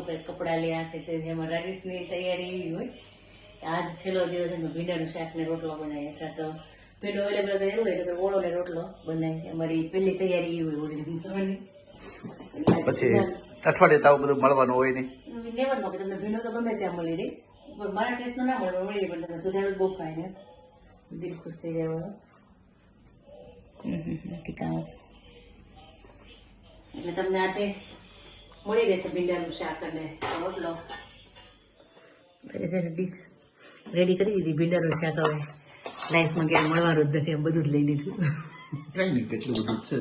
કંઈક કપડાં લે આ છે તે જેમાં રાજેશની તૈયારી એવી હોય આજ છેલ્લો દિવસ એનો ભીંડાનું શાક ને રોટલો બનાવીએ અથવા તો ભીંડો અવેલેબલ કર્યો હોય તો ઓળો ને રોટલો બનાવી અમારી પહેલી તૈયારી એવી હોય કરવાની. પછી અઠવાડિયે તો આવું બધું મળવાનું હોય નહીં. નેવર કે તમને ભીંડો તો ગમે ત્યાં મળી રહી પણ મારા ટેસ્ટ નો ના મળે મળી પણ તમે સુધારો બહુ ખાય ને દિલ ખુશ થઈ જાય. એટલે તમને આજે મળી રહેશે ભીંડાનું શાક અને રોટલો. ડીશ રેડી કરી દીધી ભીંડાનું શાક. હવે લાઈફમાં ક્યારે મળવાનું જ નથી, બધું જ લઈ લીધું. કઈ નહીં, કેટલું બધું છે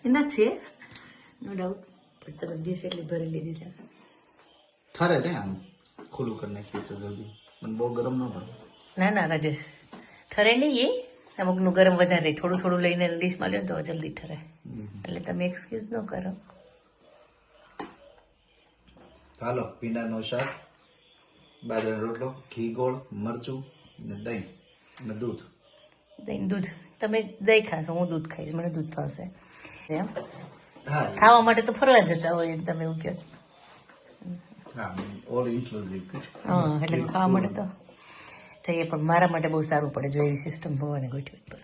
એના છે નો ડાઉટ, પણ તરત ડીશ એટલી ભરી લીધી છે. ઠરે ને આમ ખુલ્લું કરી નાખીએ તો જલ્દી, મને બહુ ગરમ ન પડે. ના ના રાજેશ ઠરે નહીં, એ અમુકનું ગરમ વધારે રહે. થોડું થોડું લઈને ડીશમાં લ્યો ને તો જલ્દી ઠરે. એટલે તમે એક્સક્યુઝ ન કરો. હાલો, ભીંડાનું શાક, બાજરાનો રોટલો, ઘી, ગોળ, મરચું ને દહીં ને દૂધ. દહીં દૂધ તમે દહીં ખાશો, હું દૂધ ખાઈશ, મને દૂધ ભાવશે. એમ હા ખાવા માટે તો ફરવા જતા હોય તમે એવું કહો. હા, ઓલ ઇન્ક્લુઝિવ. હા એટલે ખાવા માટે તો જઈએ, પણ મારા માટે બહુ સારું પડે જો એવી સિસ્ટમ ભગવાને ગોઠવી.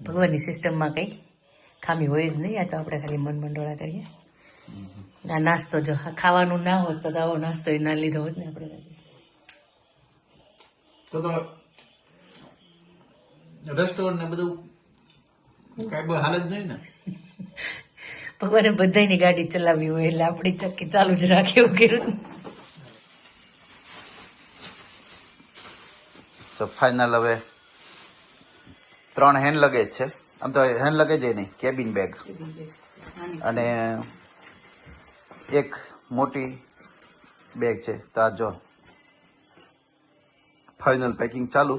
ભગવાનની સિસ્ટમમાં કંઈ ખામી હોય જ નહીં. આ તો આપણે ખાલી મન મંડોળા કરીએ. આ નાસ્તો જો ખાવાનું ના હોત તો આવો નાસ્તો એ ના લીધો હોત ને આપણે. તો રેસ્ટોરન્ટ ને બધું કઈ બહુ હાલ જ નહીં ને. ભગવાને બધાની ગાડી ચલાવવી હોય એટલે આપણી ચક્કી ચાલુ જ રાખે એવું કર્યું. તો ફાઇનલ હવે 3 હેન્ડ લગેજ છે. આમ તો હેન્ડ લગેજ એ નહીં, કેબિન બેગ અને એક મોટી બેગ છે. તો આ જો ફાઇનલ પેકિંગ ચાલુ.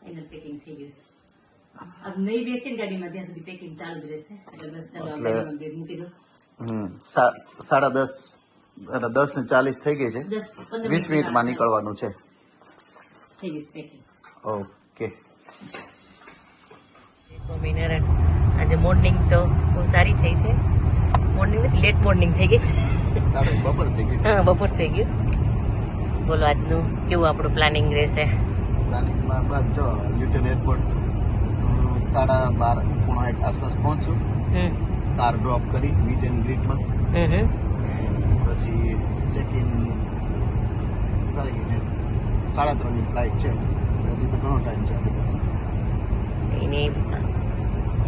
એનું પેકિંગ થઈ ગયું. अब नहीं बेसी ने गाड़ी में ત્યાં સુધી પેકિંગ ચાલુ જ રહેશે. એટલે બસ તમે બેગ મૂકી દો. 10:30 અને 10:40 થઈ ગઈ છે. 20 મિનિટમાં નીકળવાનું છે. થઈ ગયું પેકિંગ. ઓકે. સ્વામિનારાયણ, આજે મોર્નિંગ તો બહુ સારી થઈ છે. મોર્નિંગ નથી, લેટ મોર્નિંગ થઈ ગઈ. બપોર થઈ ગઈ. હા બપોર થઈ ગયું. બોલો આજનું કેવું આપણું પ્લાનિંગ રહેશે? પ્લાનિંગમાં બસ જો લ્યુટન એરપોર્ટ 12:30 આસપાસ પહોંચું. કાર ડ્રોપ કરી મીટ એન્ડ ગ્રીટમાં, પછી ચેક ઇન કરીને 3:30 ની ફ્લાઇટ છે. હજી તો ઘણો ટાઈમ છે આપણી પાસે. એની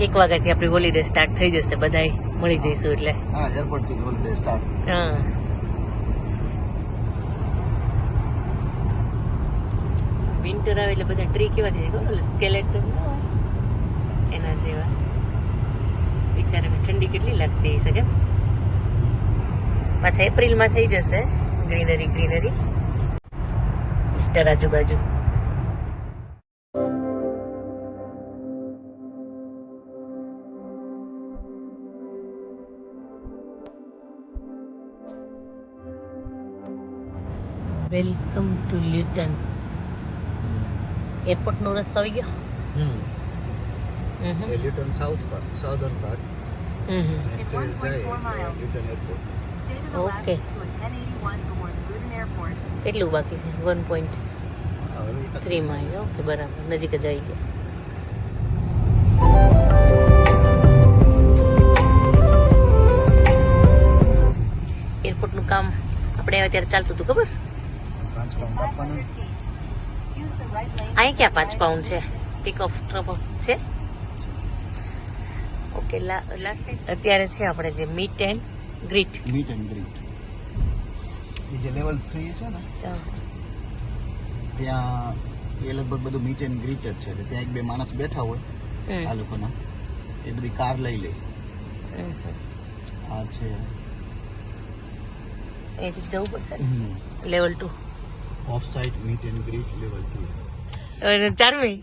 1 વાગ્યાથી આપણી હોલિડે સ્ટાર્ટ થઈ જશે. બધાય મળી જઈશું એટલે. હા, એરપોર્ટથી હોલિડે સ્ટાર્ટ. હા વિન્ટર આવે એટલે બધા ટ્રી કેવા થઈ જાય, સ્કેલેટન એના જેવા. બિચારાને ઠંડી કેટલી લાગતી હશે કે પાછા એપ્રિલમાં થઈ જશે. ગ્રીનરી ગ્રીનરી મિસ્ટર આજુબાજુ. વેલકમ ટુ લ્યુટન એરપોર્ટ નો રસ્તો આવી ગયો. લ્યુટન સાઉથર્ન પાર્ટ સ્ટ્રેટ જાય લ્યુટન એરપોર્ટ. ઓકે કેટલું બાકી છે? 1.3 માઇલ. ઓકે બરાબર, નજીક જ આવી ગયા. એરપોર્ટનું કામ આપણે અત્યારે ચાલતું હતું ખબર? અહીં ક્યાં 5 પાઉન્ડ છે? પિક ઓફ ડ્રોપ છે. ઓકે અત્યારે છે આપણે જે meet and greet. Meet and greet એ જે લેવલ 3 છે ને ત્યાં એ લગભગ બધું મીટ એન્ડ ગ્રીટ જ છે. ત્યાં 1-2 માણસ બેઠા હોય આ લોકોના, એ બધી કાર લઈ લે. આ છે અહીંથી જવું પડશે level 2 off site meet and greet level 3. ચારમી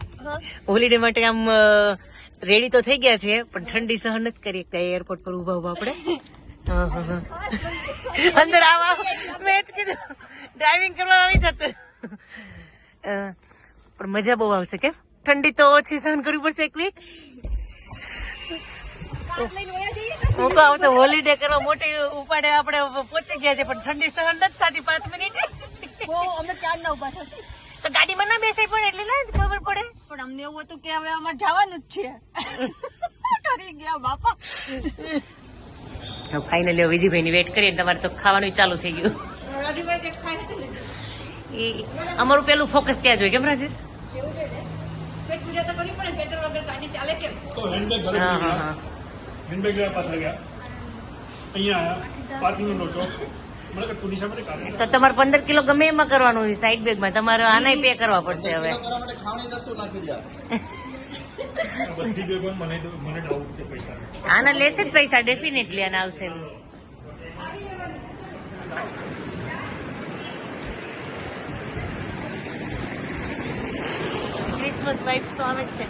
હોલિડે માટે આમ રેડી તો થઈ ગયા છે, પણ ઠંડી સહન નથી કરી શકતા એરપોર્ટ પર ઉભા ઉભા આપણે. અંદર આવા મેં જ કીધું ડ્રાઇવિંગ કરવા આવી જતું, પણ મજા બહુ આવશે. કેમ ઠંડી તો ઓછી સહન કરવી પડશે એક વીક. હું કહું તો હોલિડે કરવા મોટી ઉપાડે આપણે પહોંચી ગયા છે પણ ઠંડી સહન નથી થતી 5 મિનિટ અમે ક્યાં ના ઉભા થતી તો ગાડીમાં ના બેસાય પણ એટલે ના જ ખબર પડે પણ અમને એવું હતું કે હવે અમારે જવાનું જ છે કરી ગયા બાપા ફાઇનલી વિજયભાઈ ની વેટ કરીએ તમારે તો ખાવાનું ચાલુ થઈ ગયું રવિભાઈ ખાય એ અમારું પેલું ફોકસ ત્યાં જોઈએ કેમ રાજેશ એવું છે ને પેટ પૂજા તો કરવી પડે પેટ્રોલ વગર ગાડી ચાલે કેમ તો હેન્ડબેગ ઘરે હા ભૂલી હા ગયા. હા હેન્ડબેગ લેવા પાછા ગયા અહીંયા આવ્યા પાર્કિંગનો લોચો મને કે પોલીસ આપણે કાઢી તો તમારે 15 કિલો ગમે એમાં કરવાનું હોય સાઈડ બેગમાં તમારે આનાય પે કરવા પડશે હવે કરવા માટે ખાવણી દસ્તો નાખી દે બધી બેગો મને ડાઉટ છે પૈસા આના લેશે જ પૈસા ડેફિનેટલી આના આવશે ક્રિસમસ વાઇબ્સ તો આવે જ છે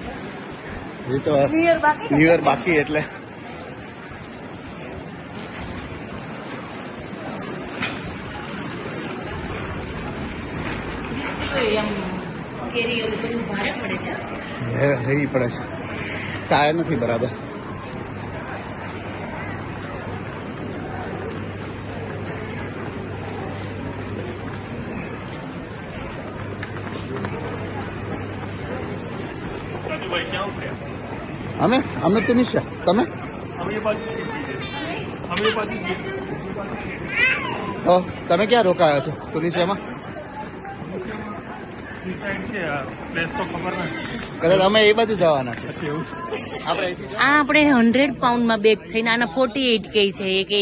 એ તો ન્યુ યર બાકી ન્યુ યર બાકી એટલે એમ કેરી એવું બધું ભારે પડે છે હેવી પડે છે ટાયર નથી બરાબર રાજુભાઈ ક્યાં ઉતર્યા અમે તો નિશા તમે અમે એ બાજુ છીએ. તો તમે ક્યાં રોકાયા છો તુનિશિયામાં સી સાઈડ છે આ પ્લેસ તો ખબર નથી કદાચ અમે એ બાજુ જવાના છે પછી એવું છે આપણે અહીંથી આ આપણે 100 પાઉન્ડમાં બેગ થઈને આના 48 કે છે એ કે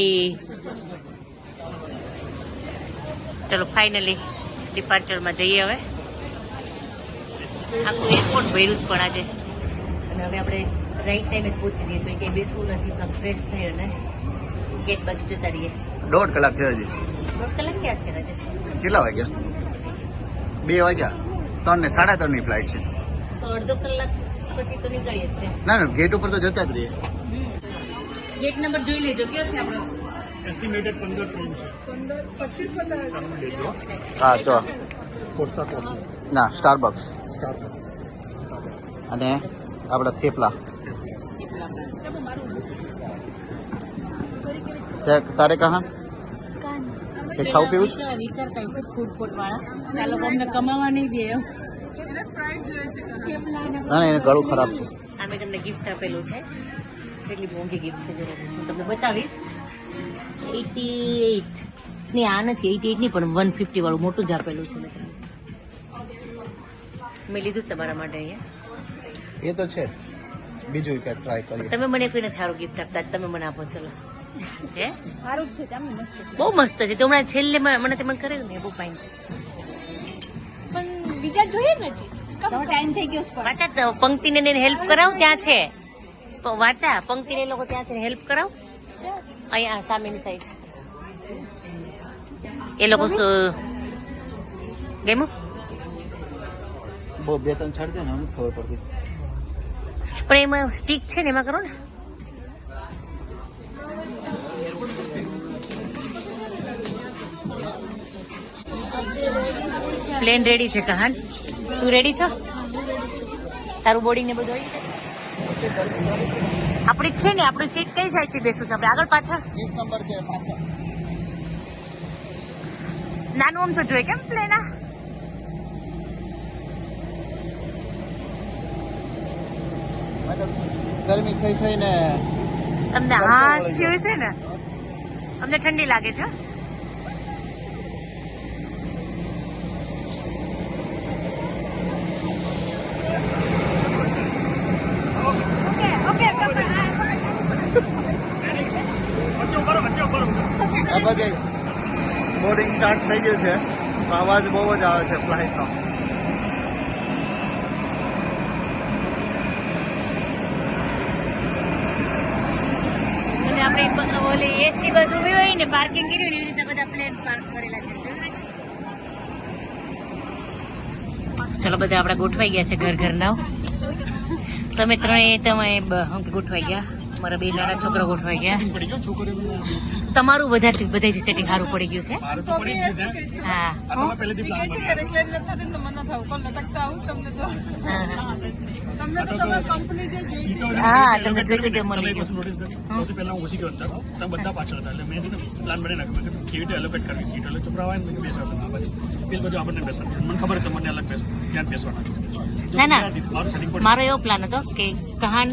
ચલો ફાઇનલી ડિપાર્ચરમાં જઈએ હવે આખું એરપોર્ટ ભર્યું જ પણ આજે અને હવે આપણે રાઈટ ટાઈમે જ પહોંચી જઈએ તો એ કંઈ બેસવું નથી પણ ફ્રેશ થઈ અને ગેટ બાજુ જતા રહીએ 1.5 કલાક છે હજી 1.5 કલાક ક્યાં છે રાજેશ કેટલા વાગ્યા 2 વાગ્યા 3 ને 3:30 ની ફ્લાઇટ છે તો અડધો કલાક પછી તો નીકળીએ જ છે ના ગેટ ઉપર તો જતા જ રહીએ ગેટ નંબર જોઈ લેજો કયો છે આપણો એસ્ટિમેટેડ 15 ટ્રેન છે 15-25 તમે લેજો હા તો કોસ્ટા કોફી ના સ્ટારબક્સ સ્ટાર્ટ અને આપણા થેપલા તારે કહા કે ખાવું પીવું છે? વિચારતા છે ફૂડ કોર્ટ વાળા આ લોકો અમને કમાવા નહીં દે ના ના એને ગળું ખરાબ છે આ મેં તમને ગિફ્ટ આપેલું છે કેટલી મોંઘી ગિફ્ટ છે જો હું તમને બતાવીશ 88 નહીં આ નથી 88 નહીં પણ 150 વાળું મોટું જ આપેલું છે મેં લીધું જ તમારા માટે અહીંયા એ તો છે બીજું કે ટ્રાય કરીએ તમે મને કોઈ નથી સારું ગિફ્ટ આપતા તમે મને આપો ચલો છે સારું જ છે તમે મસ્ત બહુ મસ્ત છે તો હમણાં છેલ્લે મને તમે કરેલું ને બહુ ફાઇન છે પણ બીજા જોઈએ ને હજી ટાઈમ થઈ ગયો છે વાંચા તો પંક્તિને હેલ્પ કરાવ ત્યાં છે વાંચા પંક્તિને એ લોકો ત્યાં છે હેલ્પ કરાવ અહીંયા સામેની સાઈડ એ લોકો ગેમો બહુ 2-3 છડ દે ને અમને ખબર પડતી પણ એમાં સ્ટીક છે ને એમાં કરો ને પ્લેન રેડી છે કહાન તું રેડી છો તારું બોર્ડિંગ ને બધું આપણી જ છે ને આપણી સીટ કઈ સાઈડ થી બેસું છે આપણે આગળ પાછળ 20 નંબર છે પાછળ નાનું આમ તો જોઈએ કેમ પ્લેન આ ગરમી થઈ થઈને તમને હાશ થયું છે ને અમને ઠંડી લાગે છે આ બધે બોર્ડિંગ સ્ટાર્ટ થઈ ગયું છે અવાજ બહુ જ આવે છે ફ્લાઇટનો અને આપણે ઓલી એસટી બસ ઉભી હોય ને પાર્કિંગ કર્યું ને એવી રીતે બધા પ્લેન પાર્ક કરેલા છે ચલો બધા આપડા ગોઠવાઈ ગયા છે ઘર ઘરના તમે ત્રણેય ગોઠવાઈ ગયા મારા બે નાના છોકરા ગોઠવાઈ ગયા. પડી ગયો છોકરીઓનું. તમારું બધાથી સેટિંગ સારું પડી ગયું છે. મારે તો પડી જ છે. હા આ તમે પહેલેથી પ્લાન બનાવ્યો. હા, તમને જોઈ લીધે તમે મળી એક વસ્તુ notice કરી? સૌથી પહેલા હું ઘૂસી ગયો અંદર. તમે બધા પાછળ હતા. એટલે મેં છે ને પ્લાન બનાવી નાખ્યો. મેં કીધું કેવી રીતે એલોકેટ કરવી સીટ. એટલે છોકરા આવે ને મેં કીધું બેસો તમે આ બાજુ. પેલી બાજુ આપણને બેસવાનું. મને ખબર હતી તમને અલગ બેસો. ત્યાં જ બેસવાના છો. ના ના મારું setting પડી. મારો એવો પ્લાન હતો કે કહાન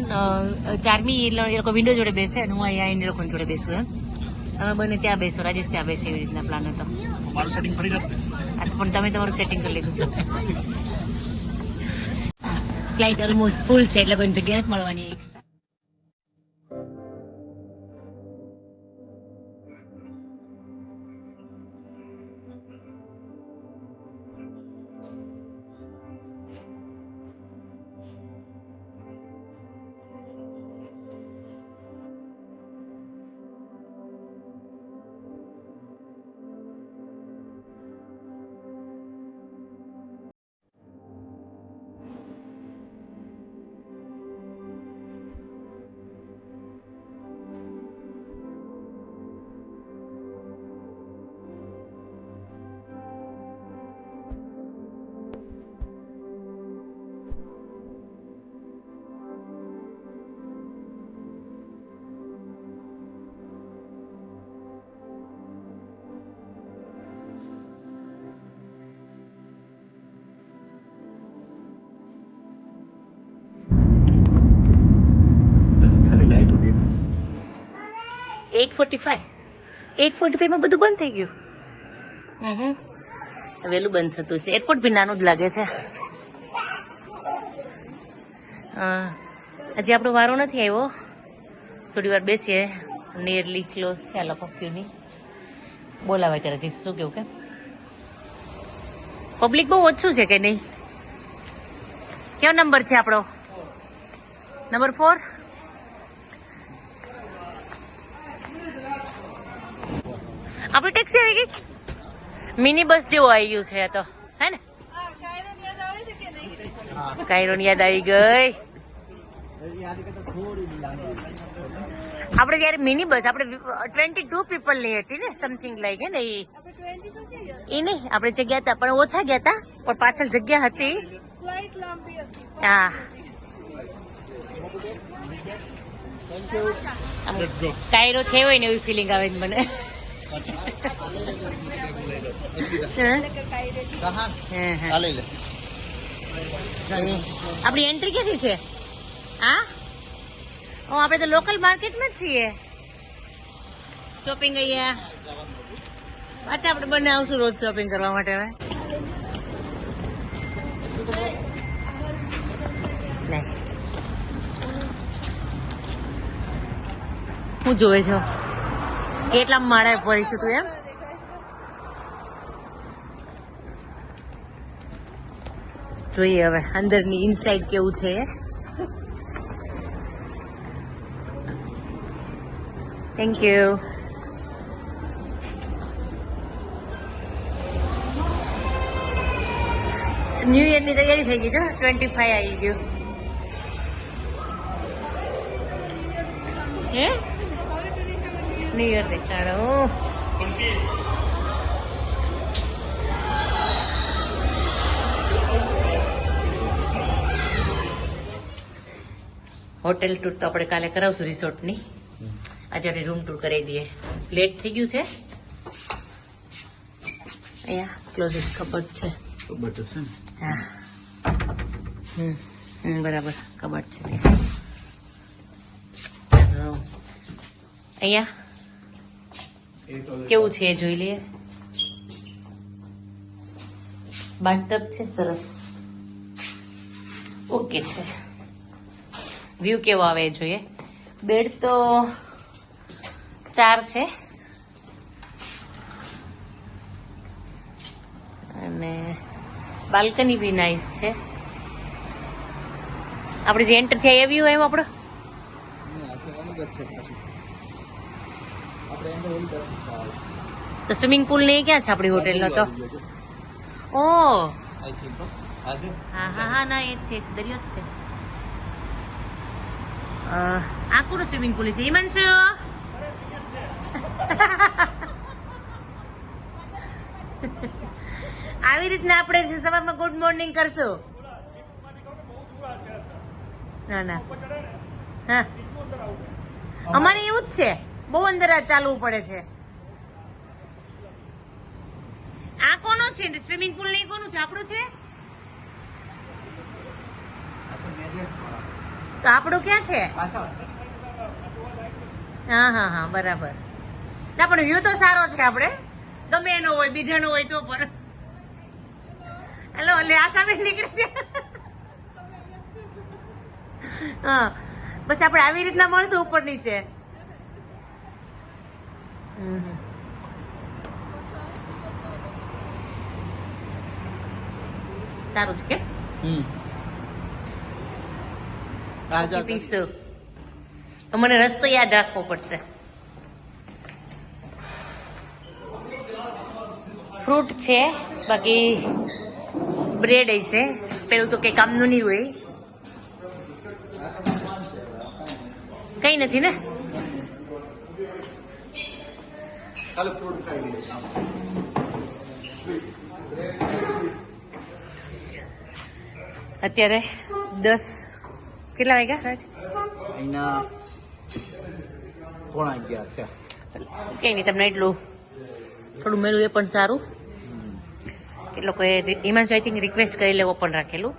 ચારમી એ લોકો વિન્ડો જોડે બેસે અને હું અહીંયા એ લોકો જોડે બેસું એમ. તમે બંને ત્યાં બેસો, રાજેશ ત્યાં બેસે, એવી રીતના પ્લાન હતો. મારું સેટિંગ ફરી જશે. આ તો પણ તમે તમારું સેટિંગ કરી લીધું. ફ્લાઇટ ઓલમોસ્ટ ફૂલ છે એટલે કોઈ જગ્યા નથી મળવાની. ખાલી લાઈટ ઉડી. 8:45 માં બધું બંધ થઈ ગયું. વહેલું બંધ થતું છે. એરપોર્ટ બી નાનું જ લાગે છે. હજી આપણો વારો નથી આવ્યો. થોડી વાર બેસીએ. નિયરલી ક્લોઝ છે આ લોકો ક્યુની. બોલાવે ત્યારે જઈશું. શું કેવું કે પબ્લિક બહુ ઓછું છે કે નહીં? કયો નંબર છે આપણો? નંબર 4. આપણી ટેક્સી આવી ગઈ. મિની બસ જેવું આવી ગયું છે આ તો, હે ને? કાયરોન યાદ આવી ગઈ. આપણે જયારે મિની બસ આપણે 22 પીપલ ની હતી ને, સમથિંગ લાઈક હે ને. એ નહીં, આપણે જગ્યા હતા પણ ઓછા ગયા હતા, પણ પાછળ જગ્યા હતી. હા, Let's go. કાયરો થયો હોય ને એવી ફિલિંગ આવે છે મને. ચાલે લે. આપણી એન્ટ્રી ક્યાંથી છે? હા, આપણે તો લોકલ માર્કેટમાં જ છીએ. શોપિંગ અહીંયા પાછા આપણે બંને આવશું રોજ શોપિંગ કરવા માટે. હવે નહીં, હું જોવે છો કેટલા માળે પડીશું તું એમ? જોઈએ હવે અંદરની ઇનસાઇડ કેવું છે. Thank you. ન્યુ યર ની તૈયારી થઈ ગઈ છે. 25 આવી ગયું. હે ન્યુ યર દેખાડો. હોટેલ ટૂર તો આપણે કાલે કરાવશું રિસોર્ટની. આજે આપણે રૂમ ટૂર કરાવી દઈએ. લેટ થઈ ગયું છે. અહીંયા ક્લોઝેટ કબટ છે. કબટ હશે ને? હા, બરાબર કબટ છે ત્યાં. અહીંયા કેવું છે એ જોઈ લઈએ. બાથટબ છે સરસ. ઓકે છે. વ્યૂ કેવો આવે એ જોઈએ. બેડ તો 4 છે અને બાલ્કની બી નાઇસ છે. આપણે જે એન્ટર થયા એ વ્યૂ આવ્યો આપણો. તો સ્વિમિંગ પુલ ને એ ક્યાં છે આપણી હોટેલ નો? તો ઓ હા હા હા, ના એ છે દરિયો જ છે. આ કોનું સ્વિમિંગ પુલ છે હિમાંશુ? આવી રીતના આપણે છે સવારમાં ગુડ મોર્નિંગ કરશું. ના ના હા અમારે એવું જ છે, બહુ અંદર ચાલવું પડે છે. આ કોનો છે સ્વિમિંગ પુલ નહીં કોનું છે? આપણું છે તો આપણું ક્યાં છે? હા હા હા બરાબર. ના પણ વ્યૂ તો સારો છે, આપણે ગમે એનો હોય બીજાનો હોય તો પણ. હેલો એટલે આશાબેન નીકળી છે. હા બસ આપણે આવી રીતના મળશું ઉપર નીચે. સારું છે કે પીશું તો મને રસ્તો યાદ રાખવો પડશે. ફ્રૂટ છે, બાકી બ્રેડ હશે. પેલું તો કઈ કામનું નહીં હોય. કઈ નથી ને ચાલો ફ્રૂટ ખાઈ લઈએ. અત્યારે 10 કેટલા વાગ્યા રાજ? અહીંના 11:30 છે. કઈ નહીં, તમને એટલું થોડું મેળવું એ પણ સારું. એ લોકોએ હિમાંશુ આઈ થિંક રિક્વેસ્ટ કરી લેવો પણ રાખેલું.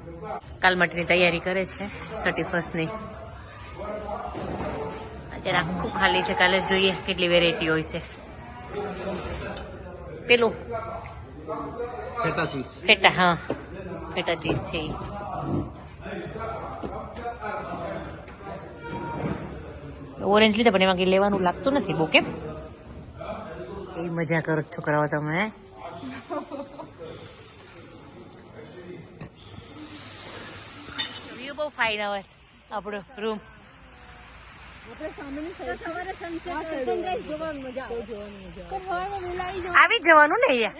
કાલ માટેની તૈયારી કરે છે 31st. અત્યારે આખું ખાલી છે, કાલે જોઈએ કેટલી વેરાયટી હોય છે. પેલું ફેટા ચીઝ. ફેટા, હા ફેટા ચીઝ છે. ઓરેન્જ લીધા પણ એમાં કઈ લેવાનું લાગતું નથી બહુ. કેમ એ મજા કરો છોકરાઓ તમે? વ્યૂ બહુ ફાઇન આવે આપણો રૂમ. આવી જવાનું ને અહીંયા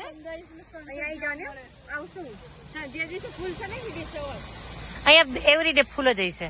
એવરીડે ફૂલ જ હશે.